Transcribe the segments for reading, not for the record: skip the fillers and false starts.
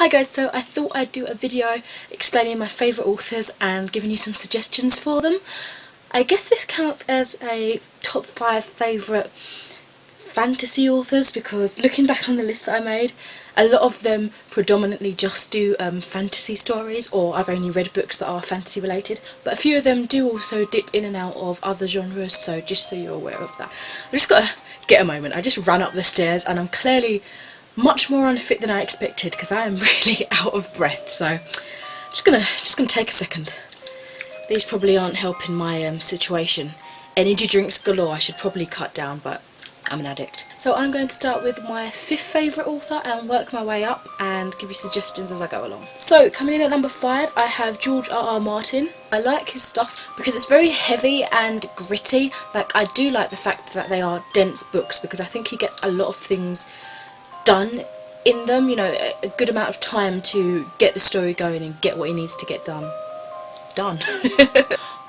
Hi guys, so I thought I'd do a video explaining my favourite authors and giving you some suggestions for them. I guess this counts as a top 5 favourite fantasy authors because looking back on the list that I made, a lot of them predominantly just do fantasy stories, or I've only read books that are fantasy related, but a few of them do also dip in and out of other genres, so just so you're aware of that. I just gotta get a moment. I just ran up the stairs and I'm clearly much more unfit than I expected because I am really out of breath, so just gonna take a second. These probably aren't helping my situation. Energy drinks galore. I should probably cut down, but I'm an addict. So I'm going to start with my 5th favourite author and work my way up and give you suggestions as I go along. So coming in at number 5, I have George R.R. Martin. I like his stuff because it's very heavy and gritty. Like, I do like the fact that they are dense books because I think he gets a lot of things done in them, you know, a good amount of time to get the story going and get what he needs to get done.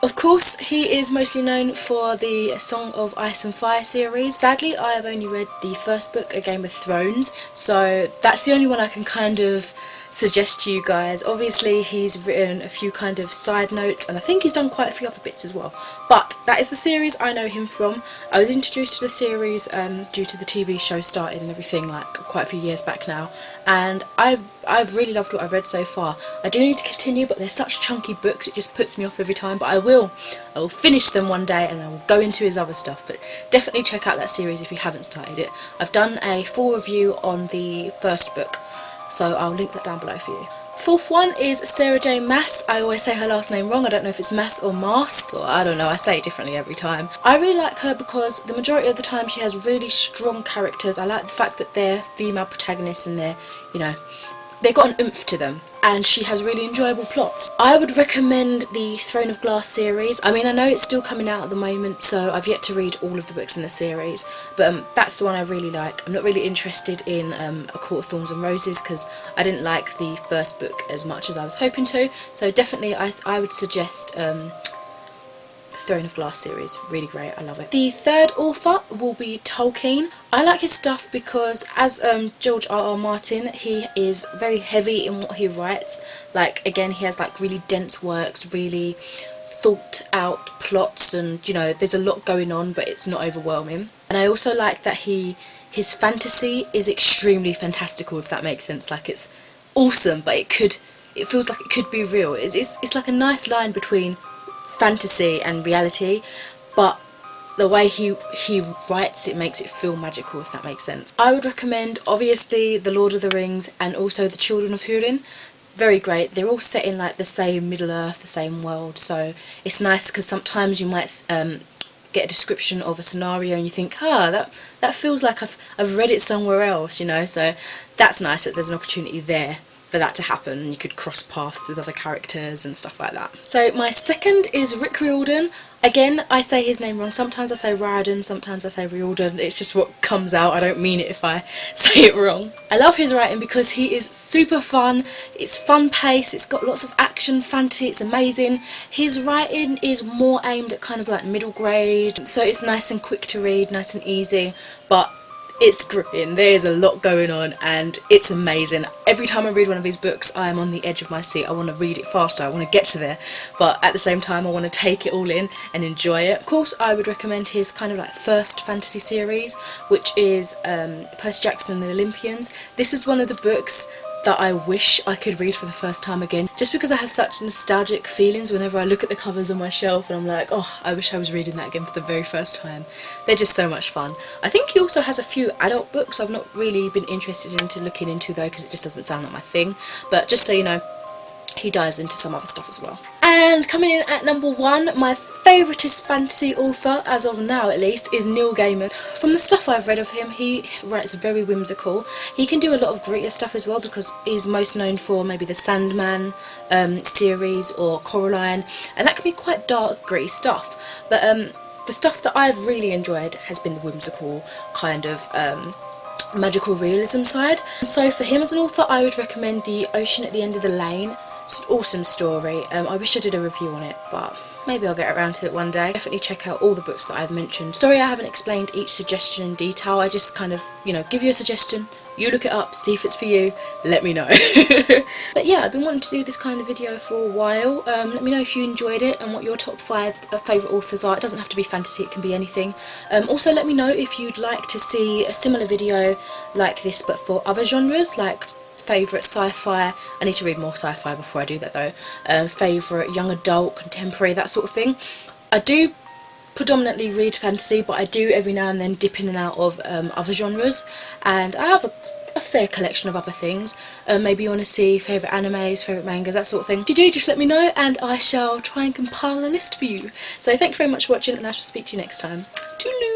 Of course, he is mostly known for the Song of Ice and Fire series. Sadly, I have only read the first book, A Game of Thrones, so that's the only one I can kind of suggest to you guys. Obviously, he's written a few kind of side notes, and I think he's done quite a few other bits as well. But that is the series I know him from. I was introduced to the series due to the TV show started and everything, like quite a few years back now, and I've really loved what I've read so far. I do need to continue, but they're such chunky books, it just puts me off every time, but I will finish them one day and I will go into his other stuff. But definitely check out that series if you haven't started it. I've done a full review on the first book, so I'll link that down below for you. 4th one is Sarah J. Maas. I always say her last name wrong. I don't know if it's Maas or Mast, or I don't know, I say it differently every time. I really like her because the majority of the time she has really strong characters. I like the fact that they're female protagonists and they're, you know, they've got an oomph to them, and she has really enjoyable plots. I would recommend the Throne of Glass series. I mean, I know it's still coming out at the moment, so I've yet to read all of the books in the series, but that's the one I really like. I'm not really interested in A Court of Thorns and Roses because I didn't like the first book as much as I was hoping to, so definitely I would suggest Throne of Glass series. Really great, I love it. The 3rd author will be Tolkien. I like his stuff because, as George R.R. Martin, he is very heavy in what he writes. Like, again, he has like really dense works, really thought out plots, and you know, there's a lot going on, but it's not overwhelming. And I also like that his fantasy is extremely fantastical, if that makes sense. Like, it's awesome, but it feels like it could be real. It's like a nice line between fantasy and reality, but the way he writes it makes it feel magical, if that makes sense. I would recommend obviously The Lord of the Rings and also The Children of Húrin. Very great. They're all set in like the same Middle Earth, the same world, so it's nice because sometimes you might get a description of a scenario and you think, that feels like I've read it somewhere else, you know, so that's nice that there's an opportunity there for that to happen. You could cross paths with other characters and stuff like that. So my 2nd is Rick Riordan. Again, I say his name wrong. Sometimes I say Riordan, sometimes I say Riordan. It's just what comes out. I don't mean it if I say it wrong. I love his writing because he is super fun. It's fun paced, it's got lots of action, fantasy, it's amazing. His writing is more aimed at kind of like middle grade, so it's nice and quick to read, nice and easy, but it's gripping. There's a lot going on and it's amazing. Every time I read one of his books, I am on the edge of my seat. I want to read it faster, I want to get to there, but at the same time I want to take it all in and enjoy it. Of course, I would recommend his kind of like first fantasy series, which is Percy Jackson and the Olympians. This is one of the books that I wish I could read for the first time again, just because I have such nostalgic feelings whenever I look at the covers on my shelf and I'm like, oh, I wish I was reading that again for the very first time. They're just so much fun. I think he also has a few adult books I've not really been interested into looking into though, because it just doesn't sound like my thing, but just so you know, he dives into some other stuff as well. And coming in at number 1, my favouriteest fantasy author, as of now at least, is Neil Gaiman. From the stuff I've read of him, he writes very whimsical. He can do a lot of grittier stuff as well because he's most known for maybe the Sandman series or Coraline, and that can be quite dark, gritty stuff. But the stuff that I've really enjoyed has been the whimsical kind of magical realism side. So for him as an author, I would recommend The Ocean at the End of the Lane. It's an awesome story. I wish I did a review on it, but maybe I'll get around to it one day. Definitely check out all the books that I've mentioned. Sorry I haven't explained each suggestion in detail. I just kind of, you know, give you a suggestion, you look it up, see if it's for you, let me know. But yeah, I've been wanting to do this kind of video for a while. Let me know if you enjoyed it and what your top 5 favourite authors are. It doesn't have to be fantasy, it can be anything. Also let me know if you'd like to see a similar video like this but for other genres, like favourite sci-fi. I need to read more sci-fi before I do that though. Favourite young adult, contemporary, that sort of thing. I do predominantly read fantasy, but I do every now and then dip in and out of other genres, and I have a fair collection of other things. Maybe you want to see favourite animes, favourite mangas, that sort of thing. If you do, just let me know and I shall try and compile a list for you. So thank you very much for watching, and I shall speak to you next time. Toodaloo!